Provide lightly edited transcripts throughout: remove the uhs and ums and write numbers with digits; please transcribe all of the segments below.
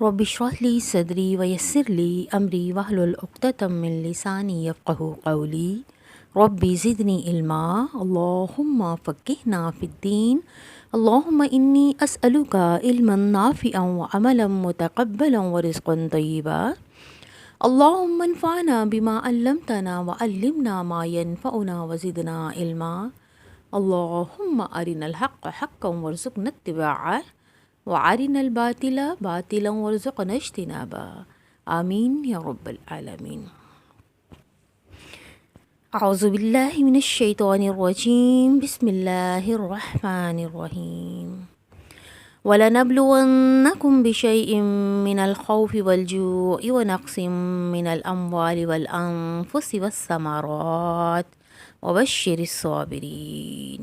رب اشرح لي صدري ويسر لي أمري واحلل عقدة من لساني يفقهوا قولي ربي زدني علما اللهم فقهنا في الدين اللهم إني أسألك علما نافعا وعملا متقبلا ورزقا طيبا اللهم انفعنا بما علمتنا وعلمنا ما ينفعنا وزدنا علما اللهم أرنا الحق حقا وارزقنا اتباعه وارنا الباطل باطلا وارزقنا اجتنابه آمین یا رب العالمین۔ اعوذ باللہ من الشیطان الرجیم بسم اللہ الرحمن الرحیم وَلَنَبْلُوَنَّكُمْ بِشَيْءٍ مِّنَ الْخَوْفِ وَالْجُوعِ وَنَقْصٍ مِّنَ الْأَمْوَالِ وَالْأَنفُسِ وَالثَّمَرَاتِ وَبَشِّرِ الصَّابِرِينَ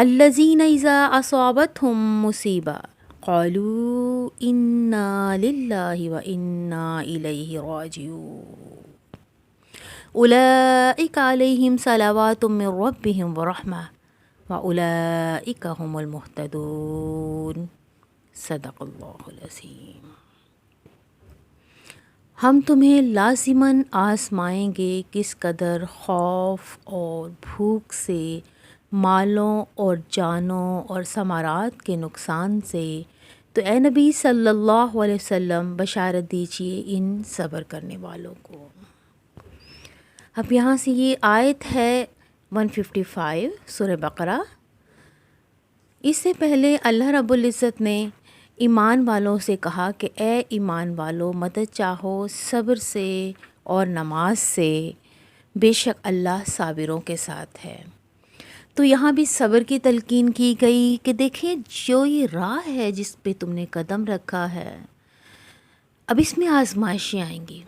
الَّذِينَ إِذَا أَصَابَتْهُم مُّصِيبَةٌ قالوا إنا لله وإنا إليه راجعون أولئك عليهم صلوات من ربهم ورحمة وأولئك هم المهتدون صدق اللہ العظیم۔ ہم تمہیں لازماً آزمائیں گے کس قدر خوف اور بھوک سے، مالوں اور جانوں اور ثمرات کے نقصان سے، تو اے نبی صلی اللہ علیہ وسلم بشارت دیجیے ان صبر کرنے والوں کو۔ اب یہاں سے یہ آیت ہے 155 سورہ بقرہ۔ اس سے پہلے اللہ رب العزت نے ایمان والوں سے کہا کہ اے ایمان والو مدد چاہو صبر سے اور نماز سے، بے شک اللہ صابروں کے ساتھ ہے۔ تو یہاں بھی صبر کی تلقین کی گئی کہ دیکھیں جو یہ راہ ہے جس پہ تم نے قدم رکھا ہے، اب اس میں آزمائشیں آئیں گی،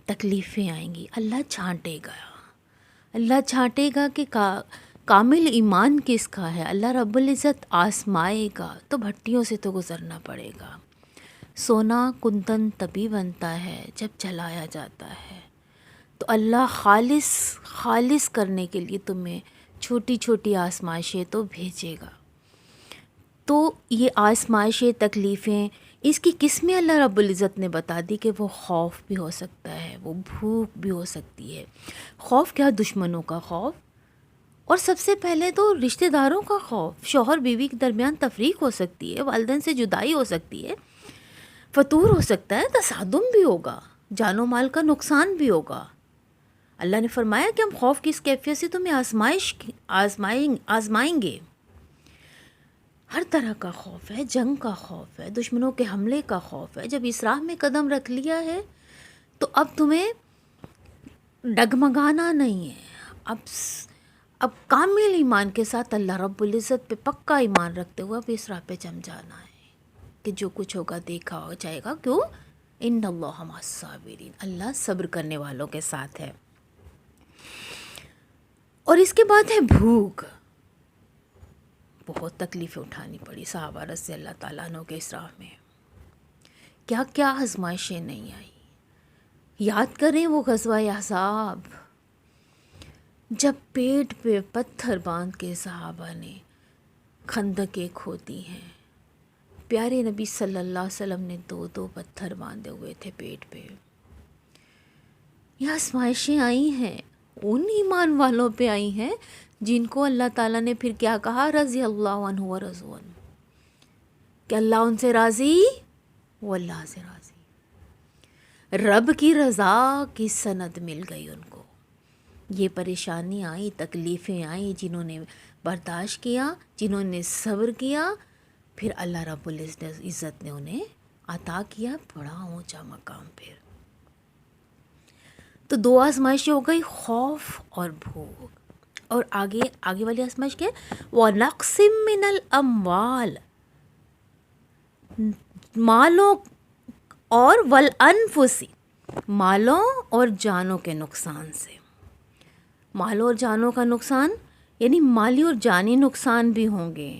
تکلیفیں آئیں گی، اللہ چھانٹے گا، اللہ چھانٹے گا کہ کامل ایمان کس کا ہے، اللہ رب العزت آزمائے گا تو بھٹیوں سے تو گزرنا پڑے گا۔ سونا کندن تبھی بنتا ہے جب جلایا جاتا ہے، تو اللہ خالص کرنے کے لیے تمہیں چھوٹی چھوٹی آزمائشیں تو بھیجے گا۔ تو یہ آزمائشیں، تکلیفیں، اس کی قسمیں اللہ رب العزت نے بتا دی کہ وہ خوف بھی ہو سکتا ہے، وہ بھوک بھی ہو سکتی ہے۔ خوف کیا؟ دشمنوں کا خوف، اور سب سے پہلے تو رشتہ داروں کا خوف، شوہر بیوی کے درمیان تفریق ہو سکتی ہے، والدین سے جدائی ہو سکتی ہے، فتور ہو سکتا ہے، تصادم بھی ہوگا، جان و مال کا نقصان بھی ہوگا۔ اللہ نے فرمایا کہ ہم خوف کی اس کیفیت سے تمہیں آزمائیں گے۔ ہر طرح کا خوف ہے، جنگ کا خوف ہے، دشمنوں کے حملے کا خوف ہے۔ جب اس راہ میں قدم رکھ لیا ہے تو اب تمہیں ڈگمگانا نہیں ہے، اب کامل ایمان کے ساتھ اللہ رب العزت پہ پکا ایمان رکھتے ہوئے اب اس راہ پہ جم جانا ہے کہ جو کچھ ہوگا دیکھا ہو جائے گا۔ کیوں؟ ان اللہ مع الصابرین، اللہ صبر کرنے والوں کے ساتھ ہے۔ اور اس کے بعد ہے بھوک۔ بہت تکلیفیں اٹھانی پڑی صحابہ رضی اللہ تعالیٰ عنہ کے اس راہ میں، کیا کیا آزمائشیں نہیں آئی۔ یاد کریں وہ غزوہ احزاب، جب پیٹ پہ پتھر باندھ کے صحابہ نے خندقیں کھودی ہیں، پیارے نبی صلی اللہ علیہ وسلم نے 2 پتھر باندھے ہوئے تھے پیٹ پہ۔ یہ آزمائشیں آئی ہیں، ان ایمان والوں پہ آئی ہیں جن کو اللہ تعالیٰ نے پھر کیا کہا؟ رضی اللہ عنہ ورضوا عنہ، کہ اللہ ان سے راضی، وہ اللہ سے راضی۔ رب کی رضا کی سند مل گئی ان کو۔ یہ پریشانی آئی، تکلیفیں آئیں، جنہوں نے برداشت کیا، جنہوں نے صبر کیا، پھر اللہ رب العزت نے انہیں عطا کیا بڑا اونچا مقام۔ پھر تو 2 آزمائشیں ہو گئی، خوف اور بھوک۔ اور آگے والی آزمائش کیا ہے؟ وَنَقْصٍ مِّنَ الْأَمْوَالِ، مالوں اور وَالْأَنفُسِ، مالوں اور جانوں کے نقصان سے۔ مالوں اور جانوں کا نقصان یعنی مالی اور جانی نقصان بھی ہوں گے،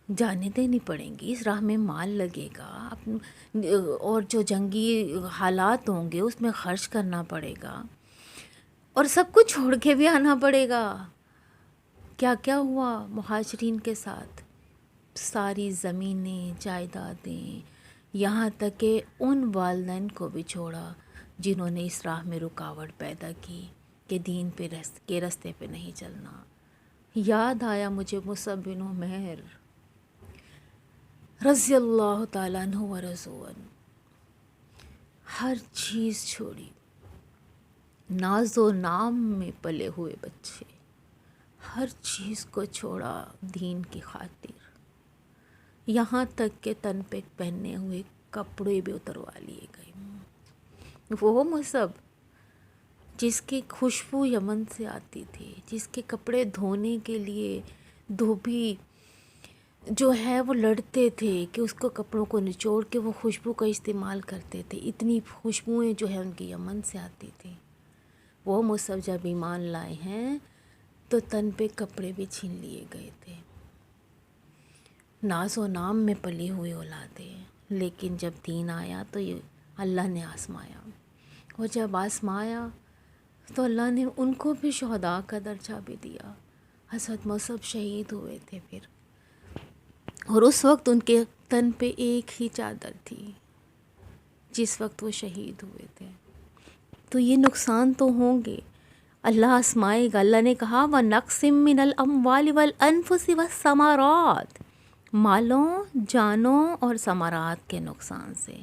جانیں دینی پڑیں گی، اس راہ میں مال لگے گا، اور جو جنگی حالات ہوں گے اس میں خرچ کرنا پڑے گا، اور سب کچھ چھوڑ کے بھی آنا پڑے گا۔ کیا کیا ہوا مہاجرین کے ساتھ؟ ساری زمینیں، جائیدادیں، یہاں تک کہ ان والدین کو بھی چھوڑا جنہوں نے اس راہ میں رکاوٹ پیدا کی کہ دین کے رستے پہ نہیں چلنا۔ یاد آیا مجھے مصعب بن عمیر رضی اللہ تعالیٰ عنہ ورضوا عنہ، ہر چیز چھوڑی، ناز و نام میں پلے ہوئے بچے، ہر چیز کو چھوڑا دین کی خاطر، یہاں تک کہ تن پہ پہننے ہوئے کپڑے بھی اتروا لیے گئے۔ وہ مصعب جس کی خوشبو یمن سے آتی تھی، جس کے کپڑے دھونے کے لیے دھوبی جو ہے وہ لڑتے تھے کہ اس کو کپڑوں کو نچوڑ کے وہ خوشبو کا استعمال کرتے تھے، اتنی خوشبوئیں جو ہے ان کی یمن سے آتی تھی، وہ مصعب جب ایمان لائے ہیں تو تن پہ کپڑے بھی چھین لیے گئے تھے۔ ناز و نام میں پلی ہوئی اولادیں، لیکن جب دین آیا تو یہ اللہ نے آزمایا، اور جب آزمایا تو اللہ نے ان کو بھی شہداء کا درجہ بھی دیا۔ حضرت مصعب شہید ہوئے تھے پھر، اور اس وقت ان کے تن پہ ایک ہی چادر تھی جس وقت وہ شہید ہوئے تھے۔ تو یہ نقصان تو ہوں گے، اللہ آزمائے گا۔ اللہ نے کہا وَنَقْسِم مِّنَ الْأَمْوَالِ وَالْأَنفُسِ وَالثَّمَرَاتِ، مالوں، جانوں اور ثمرات کے نقصان سے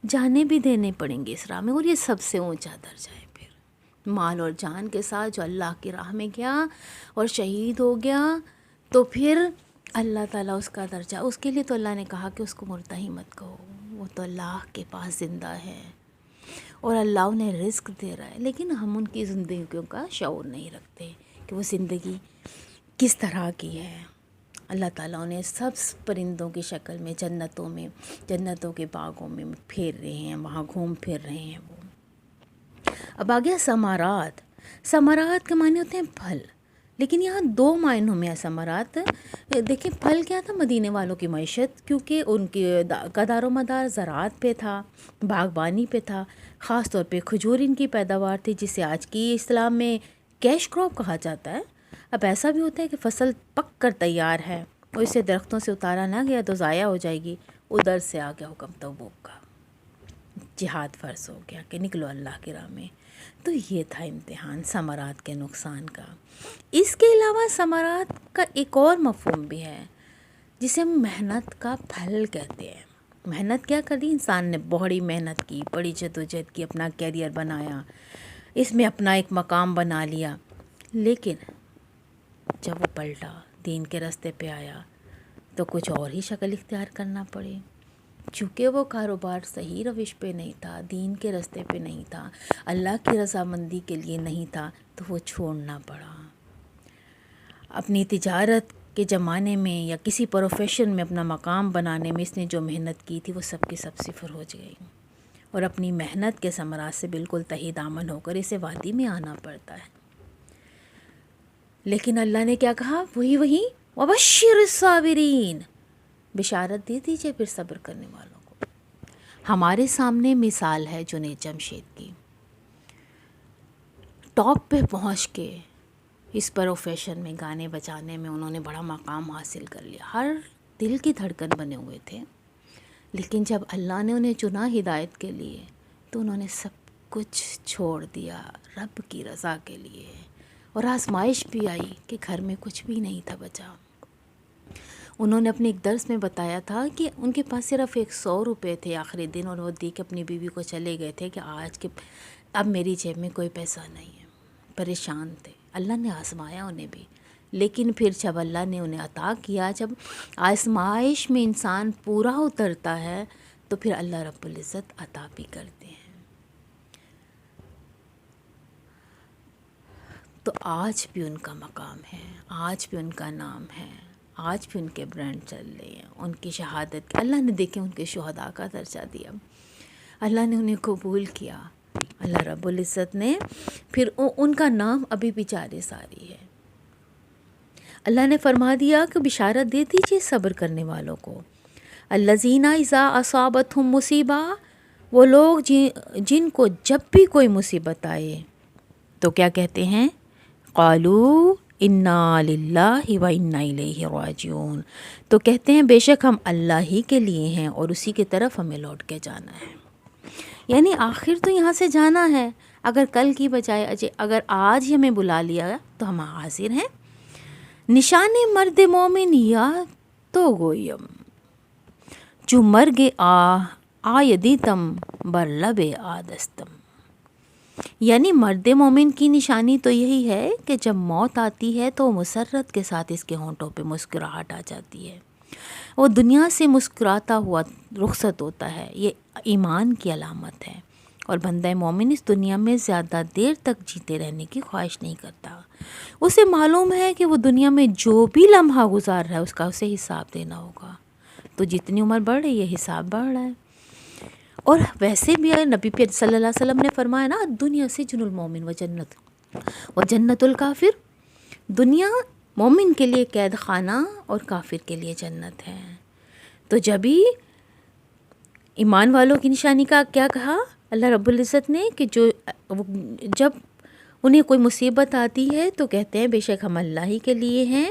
جانیں بھی دینے پڑیں گے اس راہ میں، اور یہ سب سے اونچا درجہ ہے۔ پھر مال اور جان کے ساتھ جو اللہ کی راہ میں گیا اور شہید ہو گیا تو پھر اللہ تعالیٰ اس کا درجہ، اس کے لیے تو اللہ نے کہا کہ اس کو مرتہی مت کہو، وہ تو اللہ کے پاس زندہ ہے اور اللہ انہیں رزق دے رہا ہے، لیکن ہم ان کی زندگیوں کا شعور نہیں رکھتے کہ وہ زندگی کس طرح کی ہے۔ اللہ تعالیٰ انہیں سب پرندوں کی شکل میں جنتوں کے باغوں میں پھیر رہے ہیں، وہاں گھوم پھر رہے ہیں وہ۔ اب آ گیا ثمرات۔ ثمرات کے معنی ہوتے ہیں پھل، لیکن یہاں دو معنوں میں ہے ثمرات۔ دیکھیں پھل کیا تھا، مدینے والوں کی معیشت، کیونکہ ان کا دار و مدار زراعت پہ تھا، باغبانی پہ تھا، خاص طور پہ کھجور ان کی پیداوار تھی، جسے آج کی اسلام میں کیش کراپ کہا جاتا ہے۔ اب ایسا بھی ہوتا ہے کہ فصل پک کر تیار ہے اور اسے درختوں سے اتارا نہ گیا تو ضائع ہو جائے گی، ادھر سے آ گیا حکم تبوک کا، جہاد فرض ہو گیا کہ نکلو اللہ کی راہ میں۔ تو یہ تھا امتحان ثمرات کے نقصان کا۔ اس کے علاوہ ثمرات کا ایک اور مفہوم بھی ہے جسے ہم محنت کا پھل کہتے ہیں۔ محنت کیا کری، انسان نے بڑی محنت کی، بڑی جدوجہد کی، اپنا کیریئر بنایا، اس میں اپنا ایک مقام بنا لیا، لیکن جب وہ پلٹا دین کے راستے پہ آیا تو کچھ اور ہی شکل اختیار کرنا پڑی، چونکہ وہ کاروبار صحیح روش پہ نہیں تھا، دین کے راستے پہ نہیں تھا، اللہ کی رضامندی کے لیے نہیں تھا، تو وہ چھوڑنا پڑا۔ اپنی تجارت کے زمانے میں یا کسی پروفیشن میں اپنا مقام بنانے میں اس نے جو محنت کی تھی وہ سب کی سب صفر ہو گئی، اور اپنی محنت کے ثمرات سے بالکل تہی دامن ہو کر اسے وادی میں آنا پڑتا ہے۔ لیکن اللہ نے کیا کہا، وہی وَبَشِّرِ الصَّابِرِينَ، بشارت دے دیجئے پھر صبر کرنے والوں کو۔ ہمارے سامنے مثال ہے جنید جمشید کی، ٹاپ پہ پہنچ کے اس پروفیشن میں گانے بجانے میں انہوں نے بڑا مقام حاصل کر لیا، ہر دل کی دھڑکن بنے ہوئے تھے، لیکن جب اللہ نے انہیں چنا ہدایت کے لیے تو انہوں نے سب کچھ چھوڑ دیا رب کی رضا کے لیے، اور آزمائش بھی آئی کہ گھر میں کچھ بھی نہیں تھا بچا۔ انہوں نے اپنے ایک درس میں بتایا تھا کہ ان کے پاس صرف 100 روپے تھے آخری دن، اور وہ دی کے اپنی بیوی کو چلے گئے تھے کہ اب میری جیب میں کوئی پیسہ نہیں ہے، پریشان تھے۔ اللہ نے آزمایا انہیں بھی، لیکن پھر جب اللہ نے انہیں عطا کیا، جب آزمائش میں انسان پورا اترتا ہے تو پھر اللہ رب العزت عطا بھی کرتے ہیں۔ تو آج بھی ان کا مقام ہے، آج بھی ان کا نام ہے، آج بھی ان کے برانڈ چل رہے ہیں، ان کی شہادت، اللہ نے دیکھیں ان کے شہداء کا درجہ دیا، اللہ نے انہیں قبول کیا، اللہ رب العزت نے پھر ان کا نام ابھی بھی جاری ساری ہے۔ اللہ نے فرما دیا کہ بشارت دے دیجیے صبر کرنے والوں کو، الذین اذا اصابتہم مصیبہ، وہ لوگ جن کو جب بھی کوئی مصیبت آئے تو کیا کہتے ہیں، قالوا انا للہ و انا الیہ راجعون، تو کہتے ہیں بے شک ہم اللہ ہی کے لیے ہیں اور اسی کی طرف ہمیں لوٹ کے جانا ہے. یعنی آخر تو یہاں سے جانا ہے. اگر کل کی بجائے اگر آج ہی ہمیں بلا لیا تو ہم حاضر ہیں. نشان مرد مومن یا تو گویم جو مرگ آیدیتم بر لب آدستم. یعنی مرد مومن کی نشانی تو یہی ہے کہ جب موت آتی ہے تو مسرت کے ساتھ اس کے ہونٹوں پہ مسکراہٹ آ جاتی ہے، وہ دنیا سے مسکراتا ہوا رخصت ہوتا ہے. یہ ایمان کی علامت ہے. اور بندہ مومن اس دنیا میں زیادہ دیر تک جیتے رہنے کی خواہش نہیں کرتا. اسے معلوم ہے کہ وہ دنیا میں جو بھی لمحہ گزار رہا ہے اس کا اسے حساب دینا ہوگا. تو جتنی عمر بڑھ رہی ہے حساب بڑھ رہا ہے. اور ویسے بھی نبی صلی اللہ علیہ وسلم نے فرمایا نا، دنیا سجن المومن و جنت الکافر. دنیا مومن کے لیے قید خانہ اور کافر کے لیے جنت ہے. تو جبھی ایمان والوں کی نشانی کا کیا کہا اللہ رب العزت نے کہ جب انہیں کوئی مصیبت آتی ہے تو کہتے ہیں بے شک ہم اللہ ہی کے لیے ہیں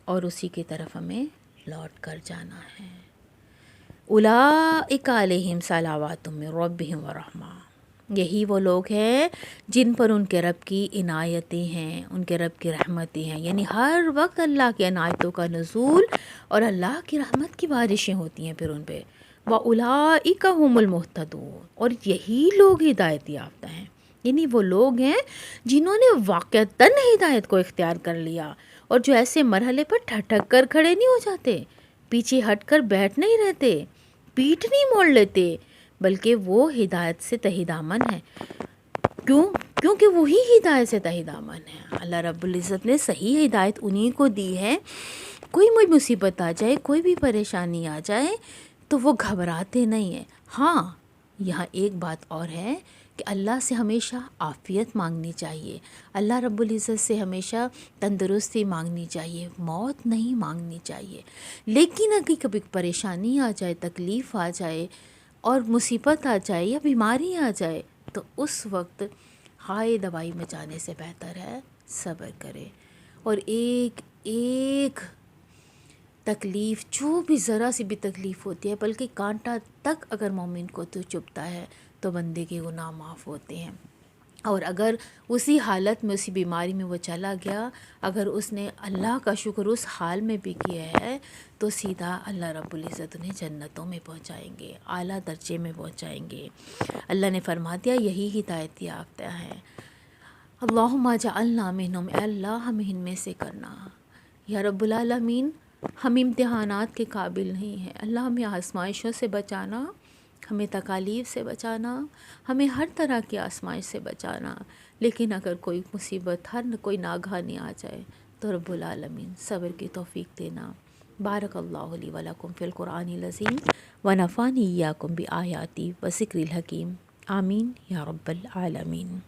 اور اسی کی طرف ہمیں لوٹ کر جانا ہے. اولئک علیہم صلوات من ربہم ورحمہ. یہی وہ لوگ ہیں جن پر ان کے رب کی عنایتیں ہیں، ان کے رب کی رحمتیں ہیں. یعنی ہر وقت اللہ کی عنایتوں کا نزول اور اللہ کی رحمت کی بارشیں ہوتی ہیں پھر ان پہ. وَأُولَئِكَ هُمُ الْمُهْتَدُونَ. اور یہی لوگ ہدایت یافتہ ہیں. یعنی وہ لوگ ہیں جنہوں نے واقعتاً ہدایت کو اختیار کر لیا اور جو ایسے مرحلے پر ٹھٹک کر کھڑے نہیں ہو جاتے، پیچھے ہٹ کر بیٹھ نہیں رہتے، پیٹ نہیں موڑ لیتے، بلکہ وہ ہدایت سے تہی دامن ہیں. کیونکہ وہی ہدایت سے تہی دامن ہے. اللہ رب العزت نے صحیح ہدایت انہی کو دی ہے. کوئی مصیبت آ جائے، کوئی بھی پریشانی آ جائے تو وہ گھبراتے نہیں ہیں. ہاں یہاں ایک بات اور ہے کہ اللہ سے ہمیشہ عافیت مانگنی چاہیے، اللہ رب العزت سے ہمیشہ تندرستی مانگنی چاہیے، موت نہیں مانگنی چاہیے. لیکن اگر کبھی پریشانی آ جائے، تکلیف آ جائے اور مصیبت آ جائے یا بیماری آ جائے تو اس وقت ہائے دوائی میں جانے سے بہتر ہے صبر کرے. اور ایک ایک تکلیف، جو بھی ذرا سی بھی تکلیف ہوتی ہے، بلکہ کانٹا تک اگر مومن کو تو چبھتا ہے تو بندے کے گناہ معاف ہوتے ہیں. اور اگر اسی حالت میں، اسی بیماری میں وہ چلا گیا، اگر اس نے اللہ کا شکر اس حال میں بھی کیا ہے تو سیدھا اللہ رب العزت انہیں جنتوں میں پہنچائیں گے، اعلیٰ درجے میں پہنچائیں گے. اللہ نے فرما دیا یہی ہدایت یافتہ ہے. اللہم اجعلنا منہم، اے اللہ ہمیں ان میں سے کرنا. یا رب العالمین ہم امتحانات کے قابل نہیں ہیں، اللہ ہمیں آزمائشوں سے بچانا، ہمیں تکالیف سے بچانا، ہمیں ہر طرح کی آزمائش سے بچانا. لیکن اگر کوئی مصیبت، کوئی ناگہانی آ جائے تو رب العالمین صبر کی توفیق دینا. بارک اللہ لی و لکم فی القرآن العظیم و نفعنی ایاکم بآیاتی و ذکر الحکیم. آمین یا رب العالمین.